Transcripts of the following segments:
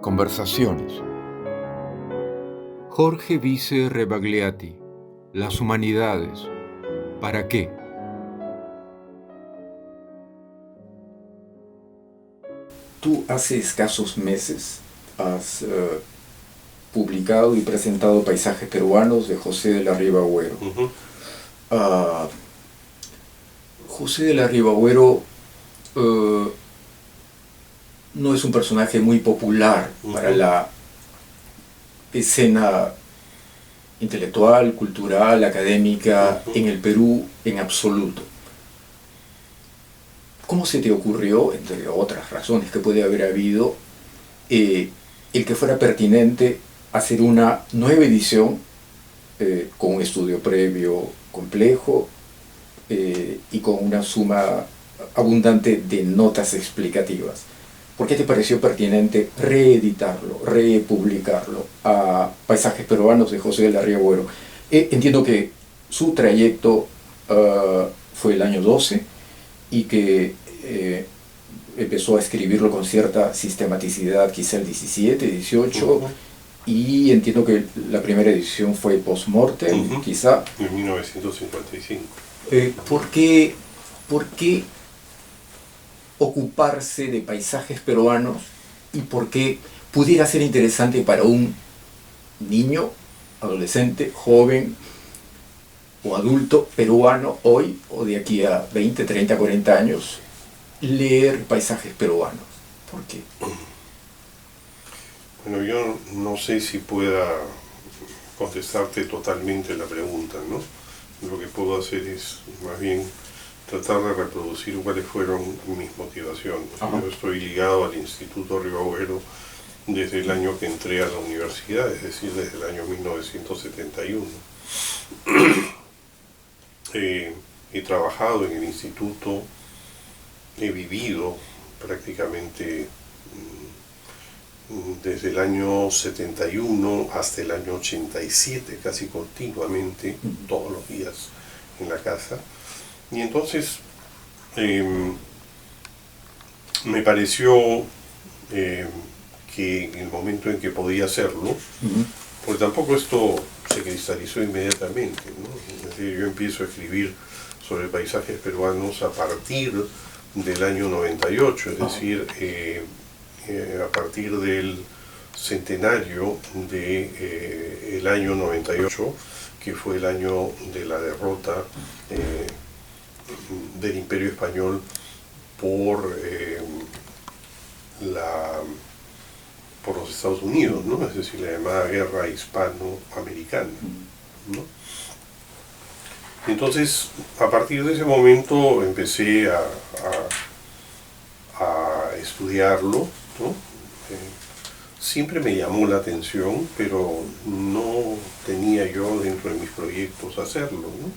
Conversaciones. Jorge Vice Rebagliati, Las humanidades. ¿Para qué? Tú hace escasos meses has publicado y presentado Paisajes peruanos de José de la Riva Agüero. José de la Riva Agüero no es un personaje muy popular para la escena intelectual, cultural, académica en el Perú en absoluto. ¿Cómo se te ocurrió, entre otras razones que puede haber habido, el que fuera pertinente hacer una nueva edición con un estudio previo complejo y con una suma abundante de notas explicativas? ¿Por qué te pareció pertinente reeditarlo, republicarlo a Paisajes peruanos de José de la Riva Agüero? Entiendo que su trayecto fue el año 12 y que empezó a escribirlo con cierta sistematicidad quizá el 17, 18, y entiendo que la primera edición fue post-mortem, quizá. En 1955. ¿Por qué ocuparse de paisajes peruanos y por qué pudiera ser interesante para un niño, adolescente, joven o adulto peruano hoy o de aquí a 20, 30, 40 años leer paisajes peruanos? ¿Por qué? Bueno, yo no sé si pueda contestarte totalmente la pregunta, ¿no? Lo que puedo hacer es más bien tratar de reproducir cuáles fueron mis motivaciones. Yo estoy ligado al Instituto Riva Agüero desde el año que entré a la universidad, es decir, desde el año 1971. He trabajado en el instituto, he vivido prácticamente desde el año 71 hasta el año 87, casi continuamente, todos los días en la casa. Y entonces me pareció que en el momento en que podía hacerlo, porque tampoco esto se cristalizó inmediatamente, ¿no? Es decir, yo empiezo a escribir sobre paisajes peruanos a partir del año 98, es decir, a partir del centenario del año 98, que fue el año de la derrota del Imperio Español por los Estados Unidos, ¿no? Es decir, la llamada Guerra Hispano-Americana, ¿no? Entonces, a partir de ese momento empecé a estudiarlo, ¿no? Siempre me llamó la atención, pero no tenía yo dentro de mis proyectos hacerlo, ¿no?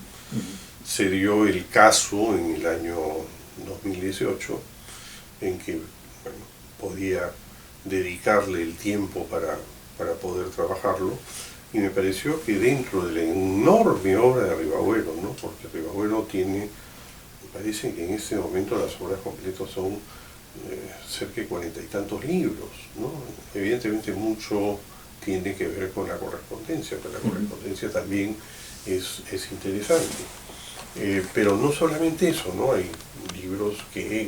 Se dio el caso en el año 2018 en que, bueno, podía dedicarle el tiempo para poder trabajarlo, y me pareció que dentro de la enorme obra de Riva Agüero, ¿no? Porque Riva Agüero tiene, me parece que en este momento las obras completas son cerca de 40 y tantos libros, ¿no? Evidentemente mucho tiene que ver con la correspondencia, pero la correspondencia también es interesante. Pero no solamente eso, ¿no? Hay libros que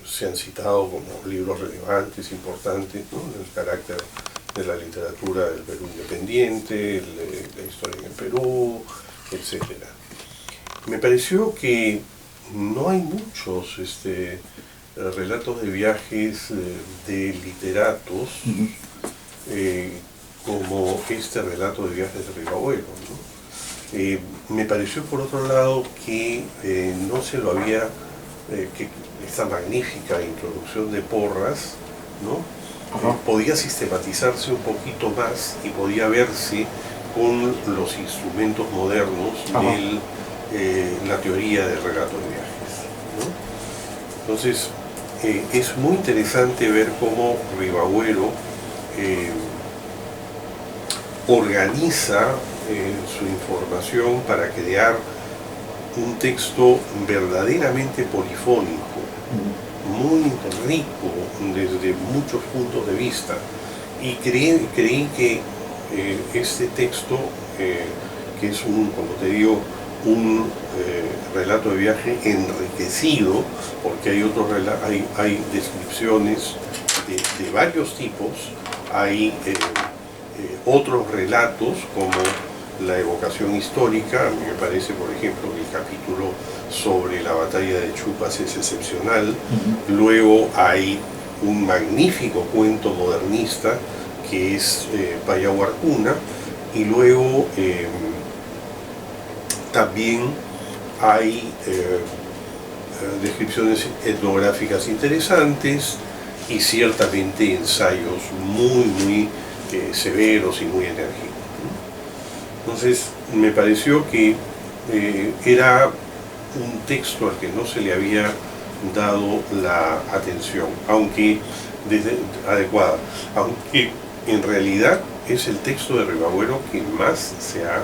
se han citado como libros relevantes, importantes, ¿no? En el carácter de la literatura del Perú independiente, la historia en el Perú, etc. Me pareció que no hay muchos relatos de viajes de literatos como este relato de viajes de Riva Agüero, ¿no? Me pareció, por otro lado, que no se lo había, que esta magnífica introducción de Porras, ¿no? Podía sistematizarse un poquito más y podía verse con los instrumentos modernos de la teoría del relato de viajes, ¿no? Entonces, es muy interesante ver cómo Riva Agüero organiza su información para crear un texto verdaderamente polifónico, muy rico desde muchos puntos de vista, y creí que este texto, que es como te digo, un relato de viaje enriquecido, porque hay descripciones de varios tipos, hay otros relatos como la evocación histórica. A mí me parece, por ejemplo, que el capítulo sobre la batalla de Chupas es excepcional. Luego hay un magnífico cuento modernista que es Payahuarcuna, y luego también hay descripciones etnográficas interesantes y ciertamente ensayos muy severos y muy enérgicos. Entonces me pareció que era un texto al que no se le había dado la atención adecuada, aunque en realidad es el texto de Ribagüero que más se ha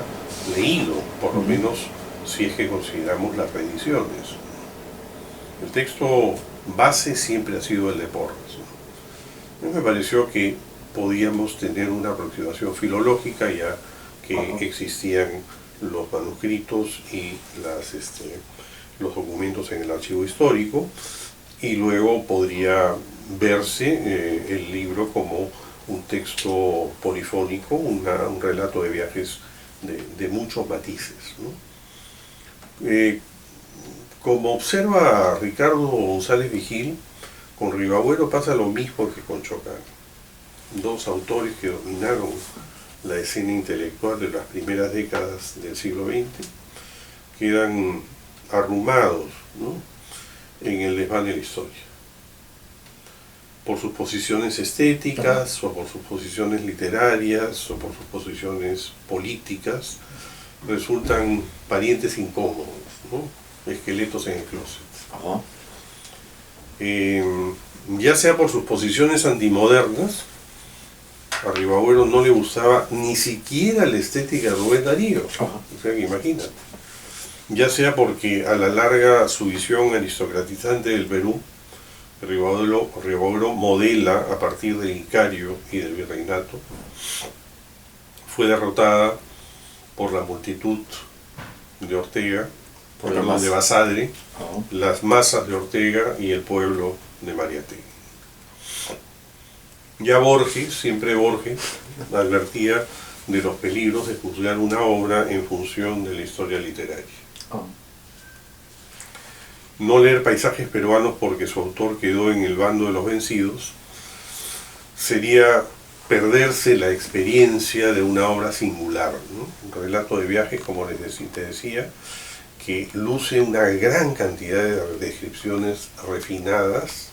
leído, por lo menos si es que consideramos las reediciones. El texto base siempre ha sido el de Porras. Me pareció que podíamos tener una aproximación filológica, ya que existían los manuscritos y los documentos en el archivo histórico, y luego podría verse el libro como un texto polifónico, un relato de viajes de muchos matices, ¿no? Como observa Ricardo González Vigil, con Ribagüero pasa lo mismo que con Chocán. Dos autores que dominaron la escena intelectual de las primeras décadas del siglo XX quedan arrumados, ¿no?, en el desván de la historia, por sus posiciones estéticas, o por sus posiciones literarias, o por sus posiciones políticas. Resultan parientes incómodos, ¿no?, esqueletos en el closet. Ya sea por sus posiciones antimodernas, a Ribagüero no le gustaba ni siquiera la estética de Rubén Darío. O sea, que imagínate. Ya sea porque a la larga su visión aristocratizante del Perú, Ribagüero modela a partir del Icario y del virreinato, fue derrotada por la multitud de Ortega, de Basadre, las masas de Ortega y el pueblo de Mariátegui. Ya Borges, siempre Borges, advertía de los peligros de juzgar una obra en función de la historia literaria. No leer paisajes peruanos porque su autor quedó en el bando de los vencidos sería perderse la experiencia de una obra singular, ¿no? Un relato de viajes, como te decía, que luce una gran cantidad de descripciones refinadas,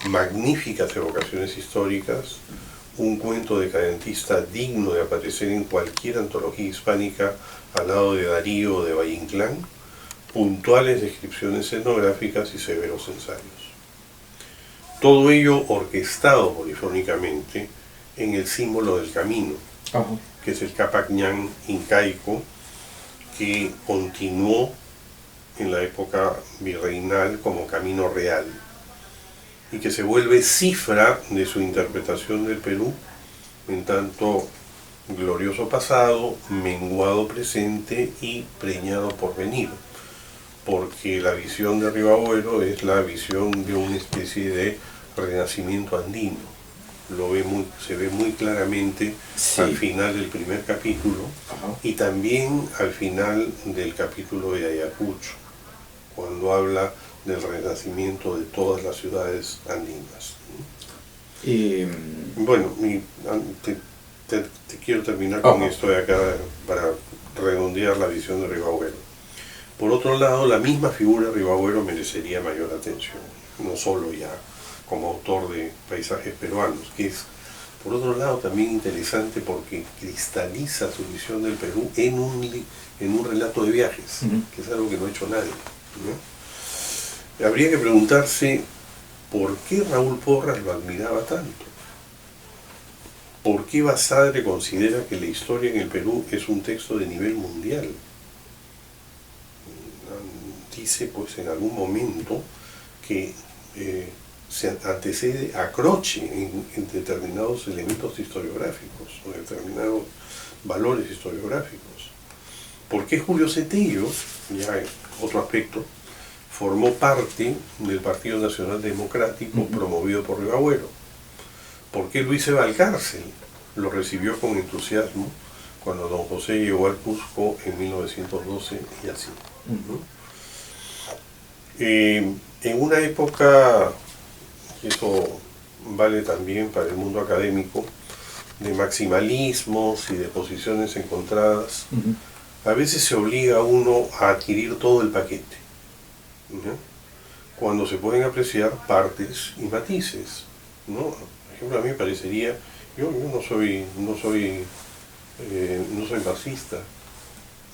magníficas evocaciones históricas, un cuento decadentista digno de aparecer en cualquier antología hispánica al lado de Darío o de Valle Inclán, puntuales descripciones etnográficas y severos ensayos. Todo ello orquestado polifónicamente en el símbolo del camino, que es el Capac Ñan incaico, que continuó en la época virreinal como camino real, y que se vuelve cifra de su interpretación del Perú, en tanto glorioso pasado, menguado presente y preñado por venir, porque la visión de Ribagüero es la visión de una especie de renacimiento andino. Se ve muy claramente al final del primer capítulo, y también al final del capítulo de Ayacucho, cuando habla del renacimiento de todas las ciudades andinas. Bueno, te quiero terminar con esto de acá para redondear la visión de Ribagüero. Por otro lado, la misma figura de Ribagüero merecería mayor atención, no solo ya como autor de paisajes peruanos, que es, por otro lado, también interesante porque cristaliza su visión del Perú en un relato de viajes, que es algo que no ha hecho nadie, ¿no? Habría que preguntarse por qué Raúl Porras lo admiraba tanto. ¿Por qué Basadre considera que la historia en el Perú es un texto de nivel mundial? Dice, pues, en algún momento que se antecede a Croce en determinados elementos historiográficos, o determinados valores historiográficos. ¿Por qué Julio Cetello, ya en otro aspecto, formó parte del Partido Nacional Democrático promovido por Rivagüero? ¿Por qué Luis Valcárcel lo recibió con entusiasmo cuando don José llegó al Cusco en 1912 y así? En una época, eso vale también para el mundo académico, de maximalismos y de posiciones encontradas, a veces se obliga a uno a adquirir todo el paquete, ¿no? Cuando se pueden apreciar partes y matices, ¿no? Por ejemplo, a mí me parecería, yo no soy marxista,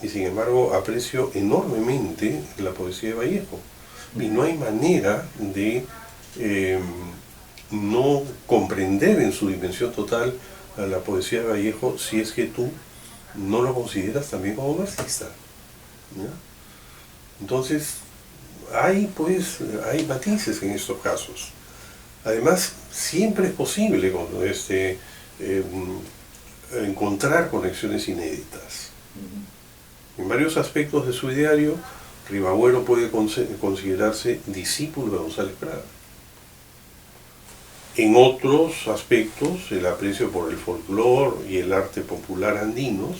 y sin embargo aprecio enormemente la poesía de Vallejo, y no hay manera de no comprender en su dimensión total a la poesía de Vallejo si es que tú no lo consideras también como marxista, ¿ya? Entonces hay matices en estos casos. Además, siempre es posible encontrar conexiones inéditas. En varios aspectos de su ideario, Rivagüero puede considerarse discípulo de González Prada. En otros aspectos, el aprecio por el folclore y el arte popular andinos,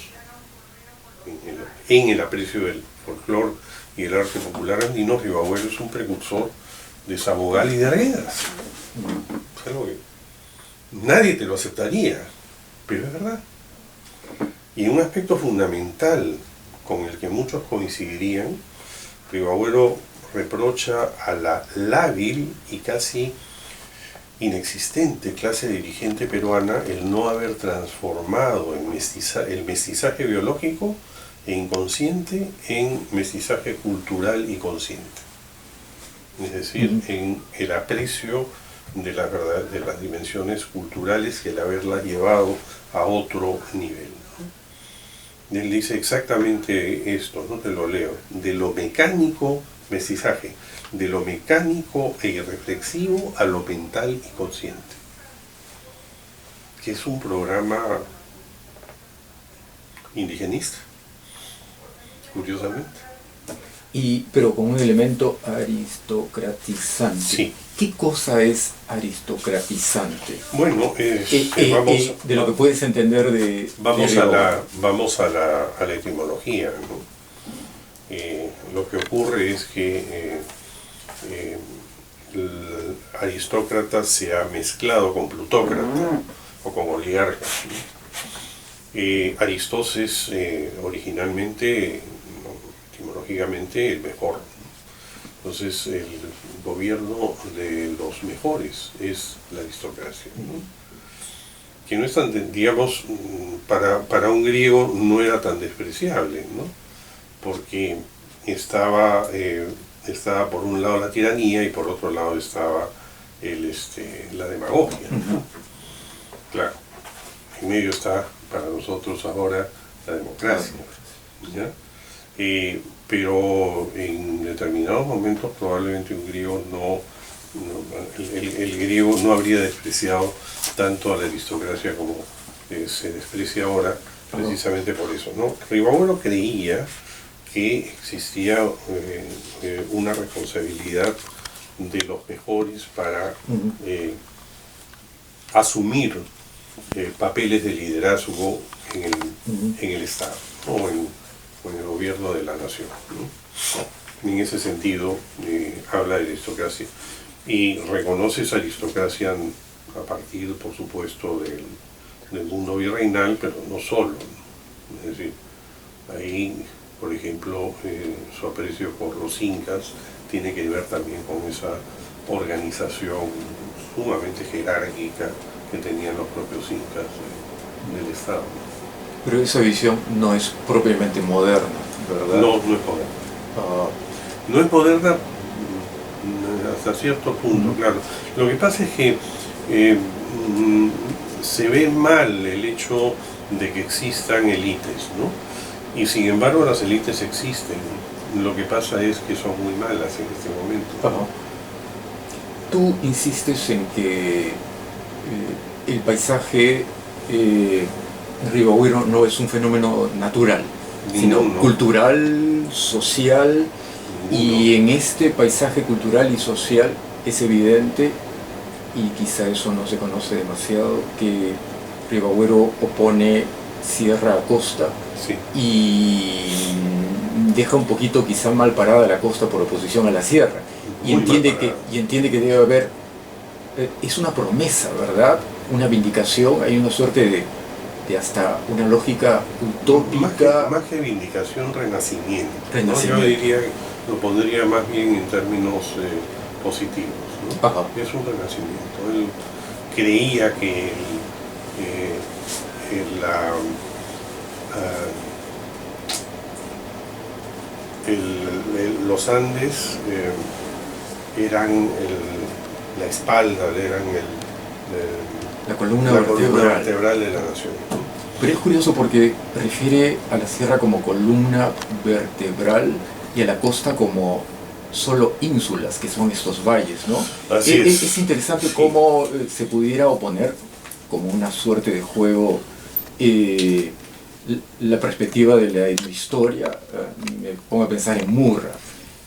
en el aprecio del folclore y el arte popular andino, Rivagüero es un precursor de Sabogal y de Arguedas. Es algo que nadie te lo aceptaría, pero es verdad. Y un aspecto fundamental con el que muchos coincidirían, Rivagüero reprocha a la lábil y casi inexistente clase dirigente peruana el no haber transformado el mestizaje biológico e inconsciente en mestizaje cultural y consciente. Es decir, en el aprecio de las dimensiones culturales y el haberlas llevado a otro nivel. Él dice exactamente esto, no te lo leo: de lo mecánico, mestizaje, de lo mecánico e irreflexivo a lo mental y consciente. Que es un programa indigenista, curiosamente. Pero con un elemento aristocratizante. Sí. ¿Qué cosa es aristocratizante? Bueno, de lo que puedes entender de... Vamos a la etimología, ¿no? Lo que ocurre es que el aristócrata se ha mezclado con plutócrata o con oligarca. Aristos es originalmente, etimológicamente, el mejor. Entonces el gobierno de los mejores es la aristocracia, ¿no? Que no es tan, digamos, para un griego no era tan despreciable, ¿no? Porque estaba por un lado la tiranía y por otro lado estaba la demagogia, ¿no? Claro, en medio está para nosotros ahora la democracia, ¿ya? Pero en determinados momentos probablemente un griego el griego no habría despreciado tanto a la aristocracia como se desprecia ahora, precisamente por eso, ¿no? Rivagüero creía que existía una responsabilidad de los mejores para asumir papeles de liderazgo en el Estado, ¿no? O en el gobierno de la nación, ¿no? En ese sentido habla de aristocracia y reconoce esa aristocracia a partir, por supuesto, del mundo virreinal, pero no solo, ¿no? Es decir, ahí, por ejemplo, su aprecio por los incas tiene que ver también con esa organización sumamente jerárquica que tenían los propios incas del Estado. Pero esa visión no es propiamente moderna, ¿verdad? No es moderna. No es moderna hasta cierto punto, claro. Lo que pasa es que se ve mal el hecho de que existan élites, ¿no? Y sin embargo las élites existen. Lo que pasa es que son muy malas en este momento. tú insistes en que el paisaje en Ribabuero no es un fenómeno natural, sino cultural, social, y en este paisaje cultural y social es evidente, y quizá eso no se conoce demasiado, que Ribabuero opone sierra a costa, Sí. y deja un poquito quizá mal parada la costa por oposición a la sierra, y Muy entiende mal que, parada. y entiende que debe haber, es una promesa, ¿verdad? Una vindicación, hay una suerte de hasta una lógica utópica. Más que vindicación, renacimiento. Renacimiento. ¿No? Yo diría, lo pondría más bien en términos positivos, ¿no? Ajá. Es un renacimiento. Él creía que los Andes eran la espalda, eran La columna la columna vertebral. vertebral de la nación. Pero es curioso porque refiere a la sierra como columna vertebral y a la costa como solo ínsulas, que son estos valles, ¿no? Así es. Es interesante Sí. cómo se pudiera oponer, como una suerte de juego, la perspectiva de la historia. Me pongo a pensar en Murra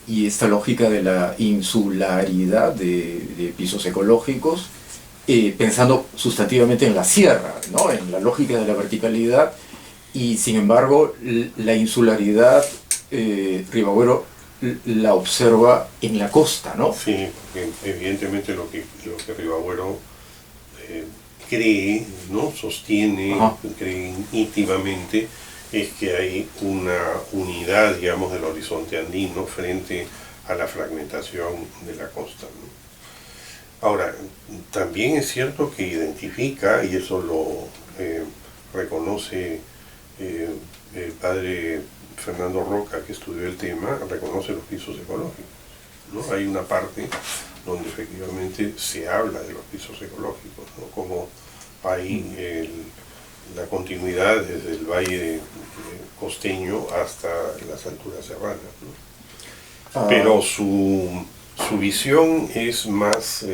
y esta lógica de la insularidad de pisos ecológicos, pensando sustantivamente en la sierra, ¿no? En la lógica de la verticalidad, y sin embargo la insularidad, Ribabuero la observa en la costa, ¿no? Sí, porque evidentemente lo que Ribabuero cree, ¿no? Sostiene, Ajá. cree íntimamente, es que hay una unidad, digamos, del horizonte andino frente a la fragmentación de la costa, ¿no? Ahora, también es cierto que identifica, y eso lo reconoce el padre Fernando Roca, que estudió el tema, reconoce los pisos ecológicos, ¿no? Hay una parte donde efectivamente se habla de los pisos ecológicos, ¿no? Como hay la continuidad desde el valle costeño hasta las alturas serranas, ¿no? Pero su visión es más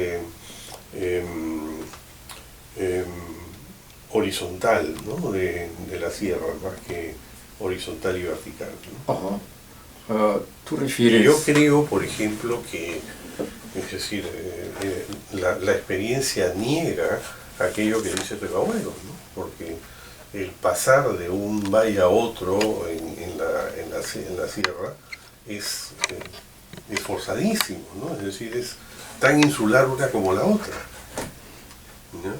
horizontal, ¿no? de la sierra, más que horizontal y vertical, ¿no? Ajá. Tú refieres... Y yo creo, por ejemplo, que es decir, la experiencia niega aquello que dice Ribabuero, ¿no? Porque el pasar de un valle a otro en la sierra es forzadísimo, ¿no? Es decir, es tan insular una como la otra, ¿no?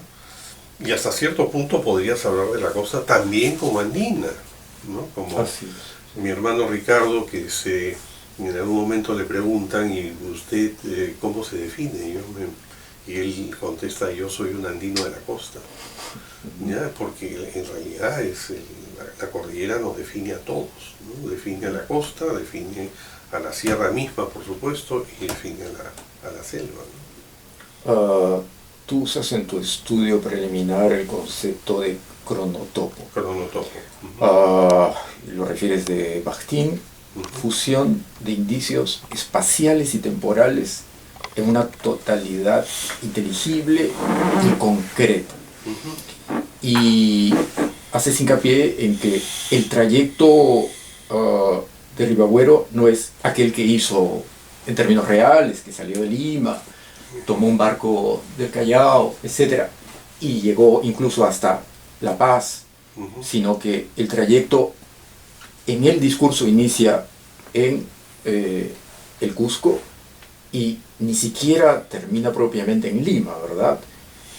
Y hasta cierto punto podrías hablar de la costa también como andina, ¿no? Como mi hermano Ricardo, que en algún momento le preguntan, ¿y usted cómo se define? Y él contesta, yo soy un andino de la costa, ¿ya? Porque en realidad la cordillera nos define a todos, ¿no? Define a la costa, define a la sierra misma, por supuesto, y define a la selva, ¿no? Tú usas en tu estudio preliminar el concepto de cronotopo. Cronotopo. Lo refieres de Bakhtin, fusión de indicios espaciales y temporales en una totalidad inteligible y concreta. Y haces hincapié en que el trayecto de Ribabuero no es aquel que hizo en términos reales, que salió de Lima, tomó un barco del Callao, etc., y llegó incluso hasta La Paz, sino que el trayecto en el discurso inicia en el Cusco y ni siquiera termina propiamente en Lima, ¿verdad?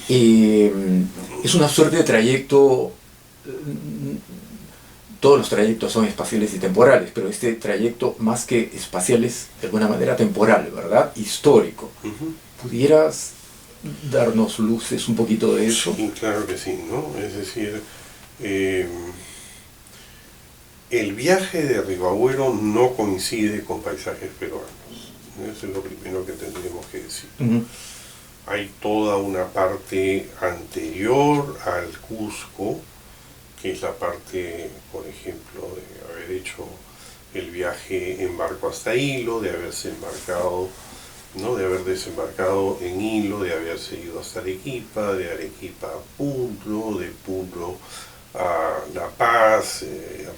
Es una suerte de trayecto, todos los trayectos son espaciales y temporales, pero este trayecto más que espacial es de alguna manera temporal, ¿verdad? Histórico. ¿Pudieras darnos luces un poquito de eso? Sí, claro que sí, ¿no? Es decir, el viaje de Ribabuero no coincide con paisajes peruanos. Eso es lo primero que tendríamos que decir. Hay toda una parte anterior al Cusco, que es la parte, por ejemplo, de haber hecho el viaje en barco hasta Hilo, de haberse embarcado ¿no? De haber desembarcado en Hilo, de haberse ido hasta Arequipa, de Arequipa a Puno, de Puno a La Paz,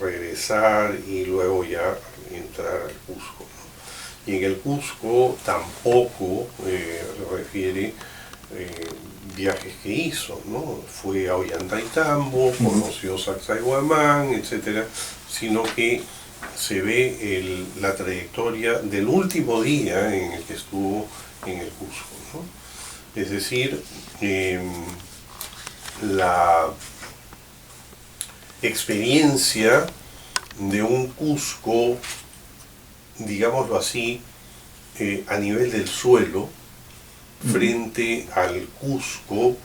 regresar y luego ya entrar al Cusco, ¿no? Y en el Cusco tampoco refiere viajes que hizo, ¿no? Fue a Ollantaytambo, conoció Sacsayhuamán, etcétera, sino que se ve la trayectoria del último día en el que estuvo en el Cusco, ¿no? Es decir, la experiencia de un Cusco, digámoslo así, a nivel del suelo, frente al Cusco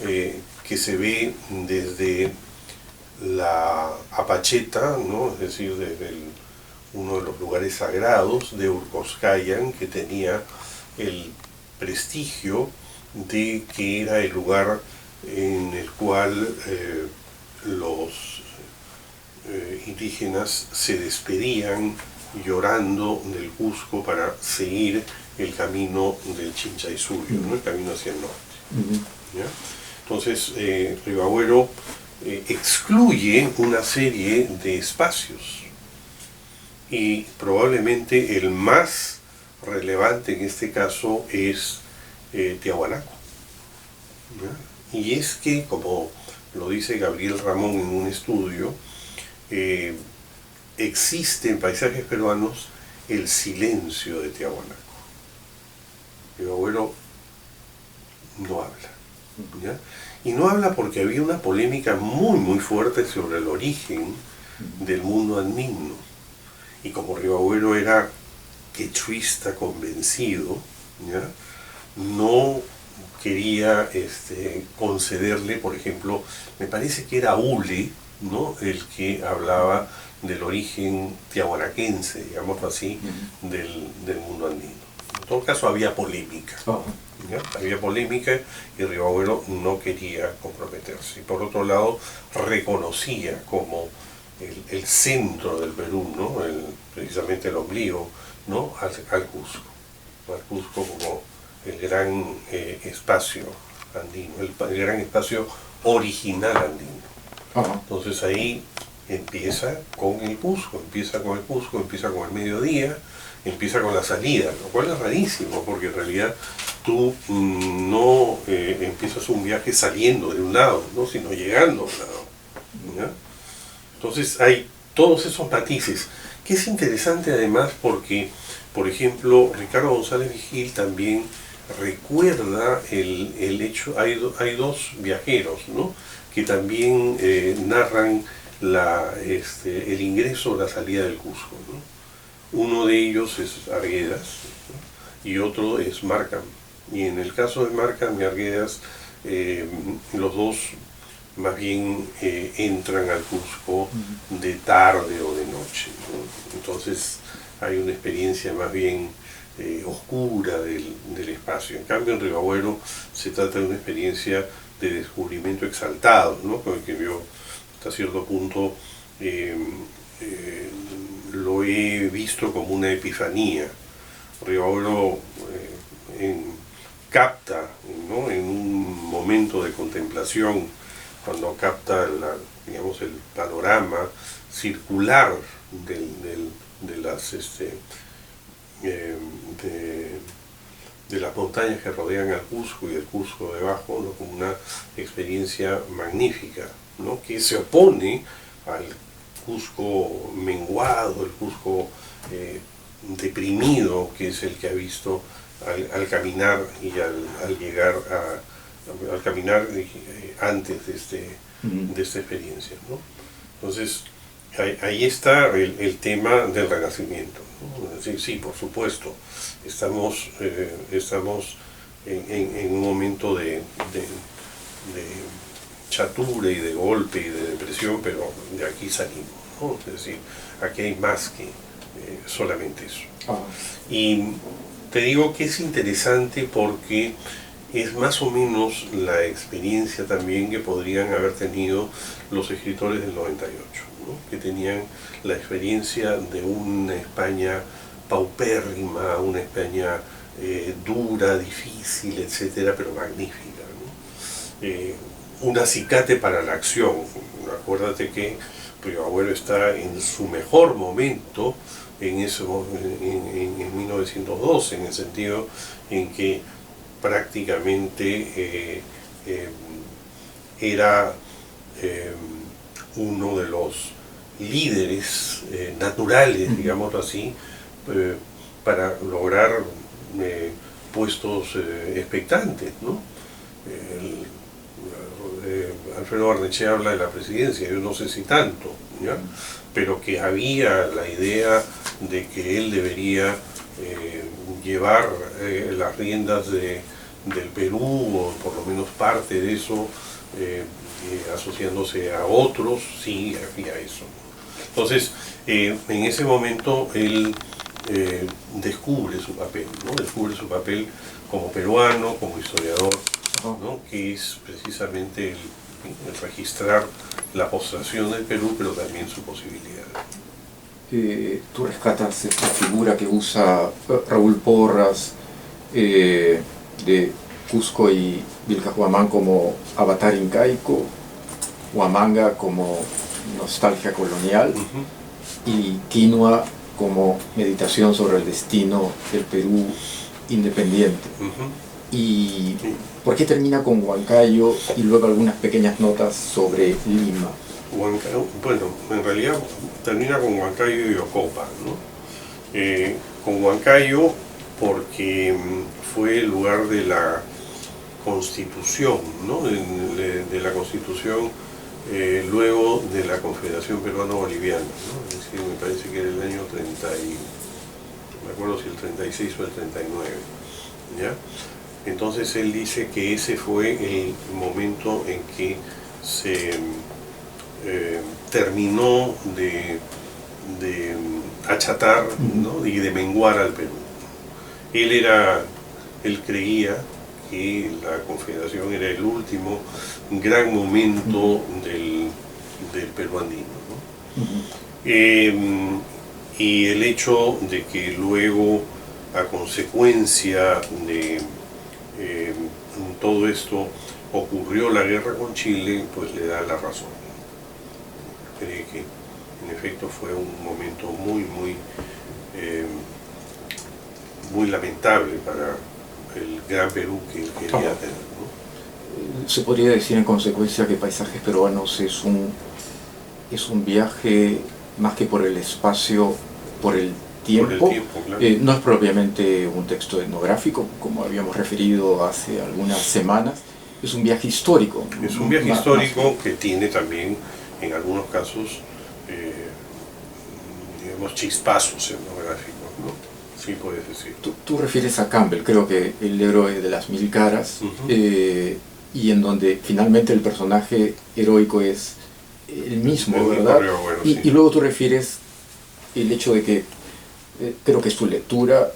que se ve desde la Apacheta, ¿no? Es decir, desde uno de los lugares sagrados de Urcoscayan, que tenía el prestigio de que era el lugar en el cual los indígenas se despedían llorando del Cusco para seguir el camino del Chinchaysuyo, ¿no? El camino hacia el norte. ¿Ya? Entonces, Ribagüero excluye una serie de espacios y probablemente el más relevante en este caso es Tiahuanaco. ¿Ya? Y es que, como lo dice Gabriel Ramón en un estudio, existe en paisajes peruanos el silencio de Tiahuanaco. Mi abuelo no habla, ¿ya? Y no habla porque había una polémica muy fuerte sobre el origen del mundo andino. Y como Ribagüero era quechuista convencido, ¿ya? No quería concederle, por ejemplo, me parece que era Ule, ¿no? El que hablaba del origen tiahuanaquense, digámoslo así, del mundo andino. En todo caso había polémica. ¿Ya? Había polémica y Ribagüero no quería comprometerse. Y por otro lado, reconocía como el centro del Perú, ¿no? Precisamente el ombligo, ¿no? al Cusco. Al Cusco como el gran espacio andino, el gran espacio original andino. Entonces ahí empieza con el Cusco, empieza con el mediodía, empieza con la salida, lo cual es rarísimo, porque en realidad tú no empiezas un viaje saliendo de un lado, ¿no? Sino llegando a un lado, ¿ya? Entonces hay todos esos matices, que es interesante además porque, por ejemplo, Ricardo González Vigil también recuerda el hecho, hay dos viajeros, ¿no? Que también narran el ingreso o la salida del Cusco, ¿no? Uno de ellos es Arguedas, ¿no? Y otro es Markham. Y en el caso de Markham y Arguedas, los dos más bien entran al Cusco de tarde o de noche, ¿no? Entonces hay una experiencia más bien oscura del espacio. En cambio, en Ribagüero se trata de una experiencia de descubrimiento exaltado, ¿no? Con el que yo hasta cierto punto lo he visto como una epifanía. Ribagüero capta, ¿no? En un momento de contemplación, cuando capta digamos, el panorama circular de las montañas que rodean al Cusco y el Cusco debajo, ¿no? Como una experiencia magnífica, ¿no? Que se opone al Cusco menguado, el Cusco deprimido, que es el que ha visto al caminar y al llegar al caminar antes de esta experiencia, ¿no? Entonces ahí está el tema del renacimiento, ¿no? Sí, por supuesto, estamos en un momento de chatura y de golpe y de depresión, pero de aquí salimos, ¿no? Es decir, aquí hay más que solamente eso. Y te digo que es interesante porque es más o menos la experiencia también que podrían haber tenido los escritores del 98, ¿no? Que tenían la experiencia de una España paupérrima, una España dura, difícil, etcétera, pero magnífica, ¿no? Un acicate para la acción. Acuérdate que Rivagüero está en su mejor momento en 1912, en el sentido en que prácticamente era uno de los líderes naturales, digámoslo así, para lograr puestos expectantes, ¿no? Alfredo Barnechea habla de la presidencia, yo no sé si tanto, ¿ya? Pero que había la idea de que él debería llevar las riendas del Perú, o por lo menos parte de eso, asociándose a otros, sí había eso. Entonces, en ese momento él descubre su papel, ¿no? Descubre su papel como peruano, como historiador, ¿no? Que es precisamente el registrar la postración del Perú, pero también su posibilidad. Tú rescatas esta figura que usa Raúl Porras de Cusco y Vilcajhuamán como avatar incaico, Huamanga como nostalgia colonial y Quinua como meditación sobre el destino del Perú independiente. ¿Y por qué termina con Huancayo y luego algunas pequeñas notas sobre Lima? Bueno, en realidad termina con Huancayo y Ocopa, ¿no? Con Huancayo porque fue el lugar de la constitución, ¿no? de la constitución luego de la Confederación Peruano-Boliviana, ¿no? Es decir, me parece que era el año 30 y, no me acuerdo si el 36 o el 39, ¿ya? Entonces él dice que ese fue el momento en que se terminó de achatar, ¿no? Y de menguar al Perú. Él creía que la Confederación era el último gran momento del Perú andino, ¿no? Y el hecho de que luego, a consecuencia de todo esto, ocurrió la guerra con Chile, pues le da la razón. Cree que en efecto fue un momento muy lamentable para el gran Perú que él quería tener, ¿no? Se podría decir en consecuencia que Paisajes Peruanos es un viaje más que por el espacio, por el tiempo. Claro. No es propiamente un texto etnográfico, como habíamos referido hace algunas semanas, es un viaje histórico. Es un viaje histórico que tiene también, en algunos casos, digamos, chispazos etnográficos, ¿no? Sí, puedes decir. Tú refieres a Campbell, creo que el héroe de las mil caras, y en donde finalmente el personaje heroico es el mismo, ¿verdad? Sí. Y luego tú refieres el hecho de que, creo que es tu lectura,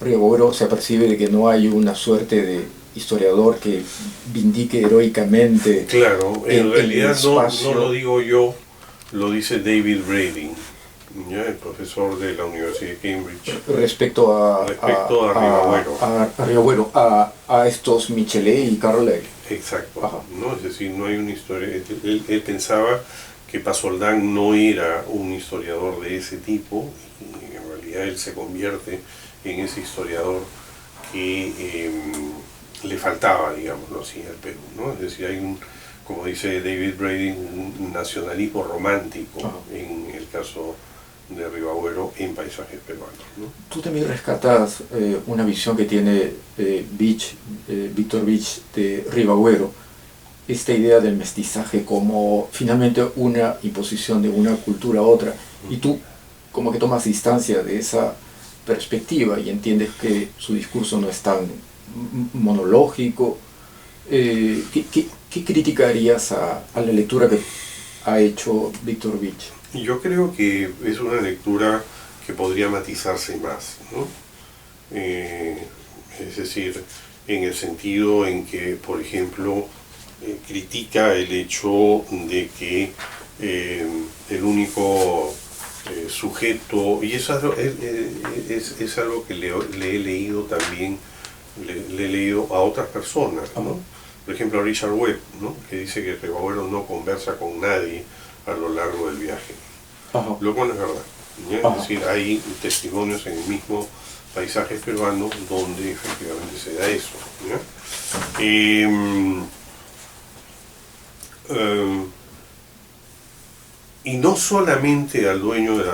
Rivagüero se apercibe de que no hay una suerte de historiador que vindique heroicamente. Claro, en realidad no lo digo yo, lo dice David Brading, ¿ya? El profesor de la Universidad de Cambridge. Respecto a Rivagüero, a estos Michelet y Carlyle. Exacto, ¿no? Es decir, no hay una historia. Él pensaba que Pasoldán no era un historiador de ese tipo, y en realidad él se convierte en ese historiador que le faltaba, digámoslo así, al Perú, ¿no? Es decir, hay como dice David Brading, un nacionalismo romántico en el caso de Rivagüero en Paisajes Peruanos, ¿no? Tú también rescatas una visión que tiene Víctor Vich de Rivagüero, esta idea del mestizaje como finalmente una imposición de una cultura a otra, y tú como que tomas distancia de esa perspectiva y entiendes que su discurso no es tan monológico. ¿Qué crítica harías a la lectura que ha hecho Víctor Vich? Yo creo que es una lectura que podría matizarse más, ¿no? Es decir, en el sentido en que, por ejemplo, critica el hecho de que el único sujeto, y eso es algo que le he leído también, le he leído a otras personas, ¿no? Por ejemplo, a Richard Webb, ¿no? Que dice que Rivabuelo no conversa con nadie a lo largo del viaje. Ajá. Lo cual es verdad, ¿ya? Es decir, hay testimonios en el mismo paisaje peruano donde efectivamente se da eso, ¿ya? Y no solamente al dueño de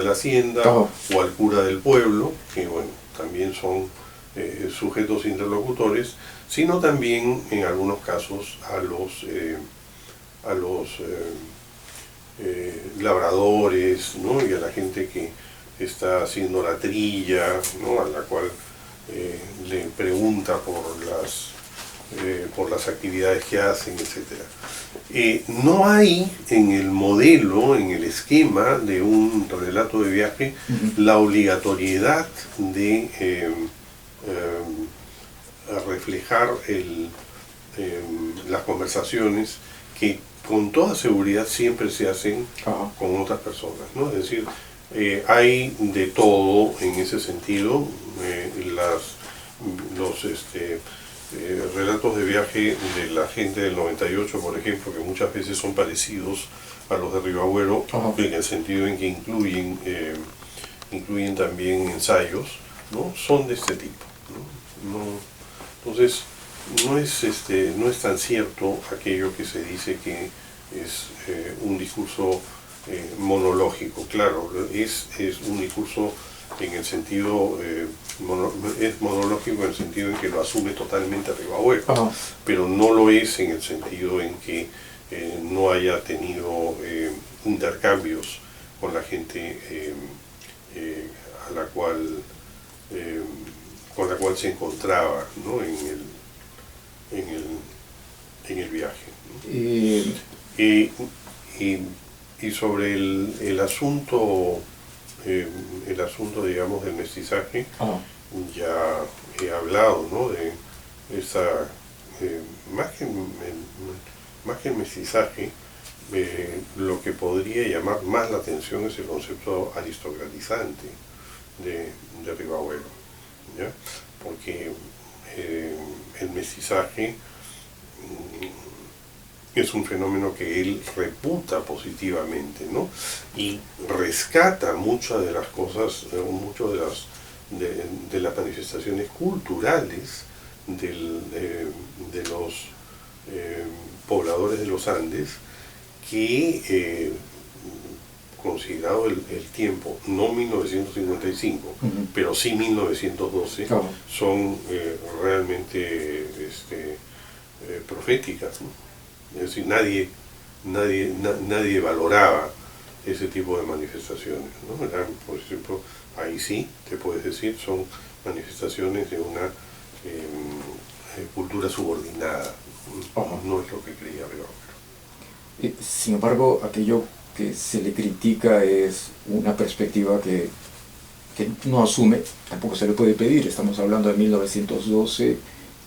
la hacienda o al cura del pueblo, que bueno, también son sujetos interlocutores, sino también en algunos casos a los labradores, ¿no? Y a la gente que está haciendo la trilla, ¿no? A la cual le pregunta por las actividades que hacen, etc. No hay en el modelo, en el esquema de un relato de viaje, la obligatoriedad de reflejar las conversaciones que con toda seguridad siempre se hacen con otras personas, ¿no? Es decir, hay de todo en ese sentido. Los relatos de viaje de la gente del 98, por ejemplo, que muchas veces son parecidos a los de Rivabuelo, en el sentido en que incluyen también ensayos, ¿no? Son de este tipo, ¿no? Entonces, no es tan cierto aquello que se dice que es un discurso monológico. Claro, es un discurso en el sentido, es monológico en el sentido en que lo asume totalmente Rivabuelo, pero no lo es en el sentido en que no haya tenido intercambios con la gente con la cual se encontraba, ¿no? en el viaje, ¿no? Y sobre el asunto, digamos, del mestizaje, ya he hablado, ¿no? De esa, más que el mestizaje, lo que podría llamar más la atención es el concepto aristocratizante de Rivabuelo, ¿ya? Porque el mestizaje es un fenómeno que él reputa positivamente, ¿no? Y rescata muchas de las cosas, de las manifestaciones culturales de los pobladores de los Andes, que considerado el tiempo, no 1955, pero sí 1912, son realmente proféticas, ¿no? Es decir, nadie valoraba ese tipo de manifestaciones, ¿no? Eran, por ejemplo, ahí sí, te puedes decir, son manifestaciones de una cultura subordinada. No es lo que creía Rivabuelo. Sin embargo, aquello que se le critica es una perspectiva que no asume, tampoco se le puede pedir. Estamos hablando de 1912,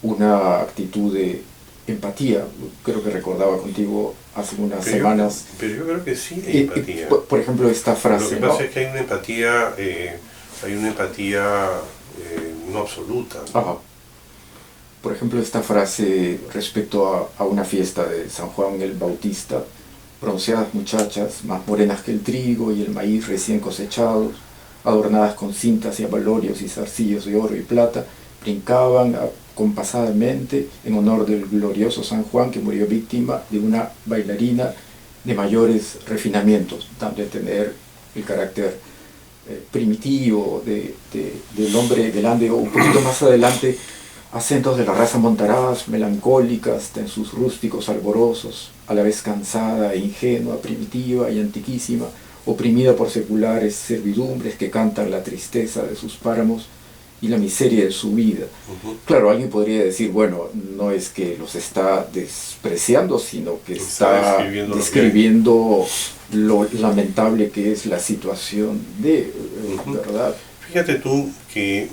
una actitud de empatía. Creo que recordaba contigo hace unas semanas. Pero yo creo que sí hay empatía. Por ejemplo, esta frase. Lo que pasa es que hay una empatía no absoluta, ¿no? Por ejemplo, esta frase respecto a una fiesta de San Juan el Bautista: bronceadas muchachas, más morenas que el trigo y el maíz recién cosechados, adornadas con cintas y abalorios y zarcillos de oro y plata, brincaban acompasadamente en honor del glorioso San Juan, que murió víctima de una bailarina de mayores refinamientos, dando a entender el carácter primitivo del hombre del Ande. Un poquito más adelante, acentos de la raza Montaraz, melancólicas en sus rústicos alborosos, a la vez cansada e ingenua, primitiva y antiquísima, oprimida por seculares servidumbres que cantan la tristeza de sus páramos y la miseria de su vida. Claro, alguien podría decir, bueno, no es que los está despreciando, sino que está describiendo lo lamentable que es la situación de, ¿verdad? Fíjate tú que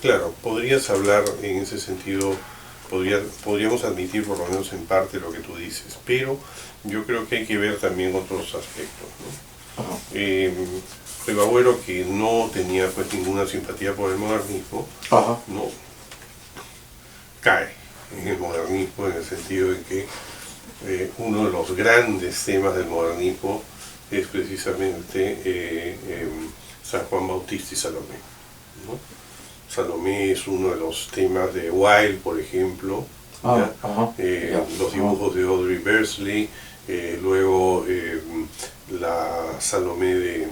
claro, podrías hablar en ese sentido, podríamos admitir por lo menos en parte lo que tú dices, pero yo creo que hay que ver también otros aspectos, ¿no? Ribagüero, que no tenía pues ninguna simpatía por el modernismo, no cae en el modernismo, en el sentido de que uno de los grandes temas del modernismo es precisamente San Juan Bautista y Salomé, ¿no? Salomé es uno de los temas de Wilde, por ejemplo, los dibujos de Audrey Bursley, luego la Salomé de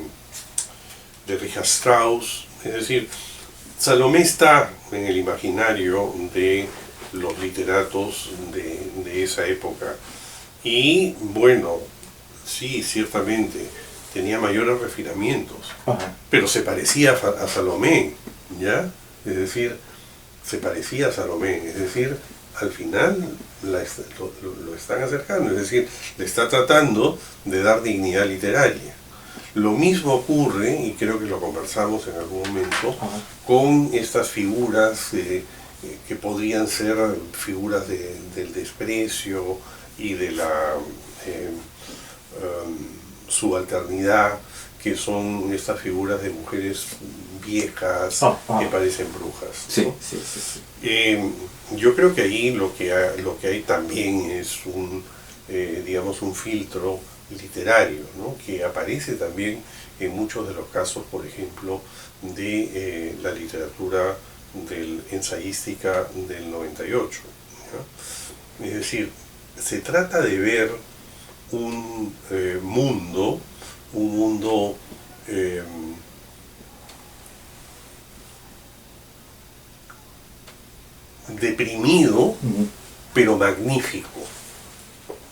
Richard Strauss. Es decir, Salomé está en el imaginario de los literatos de esa época. Y bueno, sí, ciertamente tenía mayores refinamientos, pero se parecía a Salomé, ¿ya? Es decir, se parecía a Salomé, es decir, al final lo están acercando, es decir, le está tratando de dar dignidad literaria. Lo mismo ocurre, y creo que lo conversamos en algún momento, con estas figuras que podrían ser figuras del desprecio y de la subalternidad, que son estas figuras de mujeres viejas que parecen brujas, ¿no? Sí, sí, sí, sí. Yo creo que ahí lo que hay también es digamos, un filtro literario, ¿no? Que aparece también en muchos de los casos, por ejemplo, de la literatura ensayística del 98, ¿no? Es decir, se trata de ver un mundo deprimido, pero magnífico,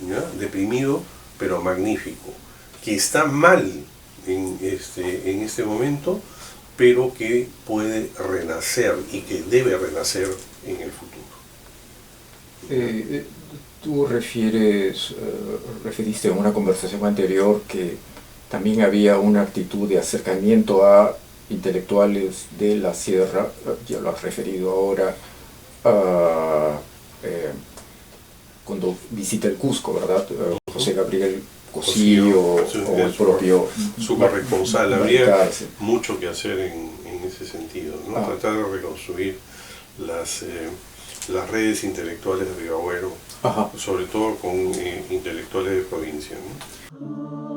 ¿ya? Deprimido, pero magnífico, que está mal en este momento, pero que puede renacer y que debe renacer en el futuro. Tú referiste en una conversación anterior que también había una actitud de acercamiento a intelectuales de la sierra, ya lo has referido ahora, cuando visita el Cusco, ¿verdad? José Gabriel Cosío o el propio su corresponsal. Habría mucho que hacer en ese sentido, ¿no? Tratar de reconstruir las redes intelectuales de Ribagüero, sobre todo con intelectuales de provincia, ¿no?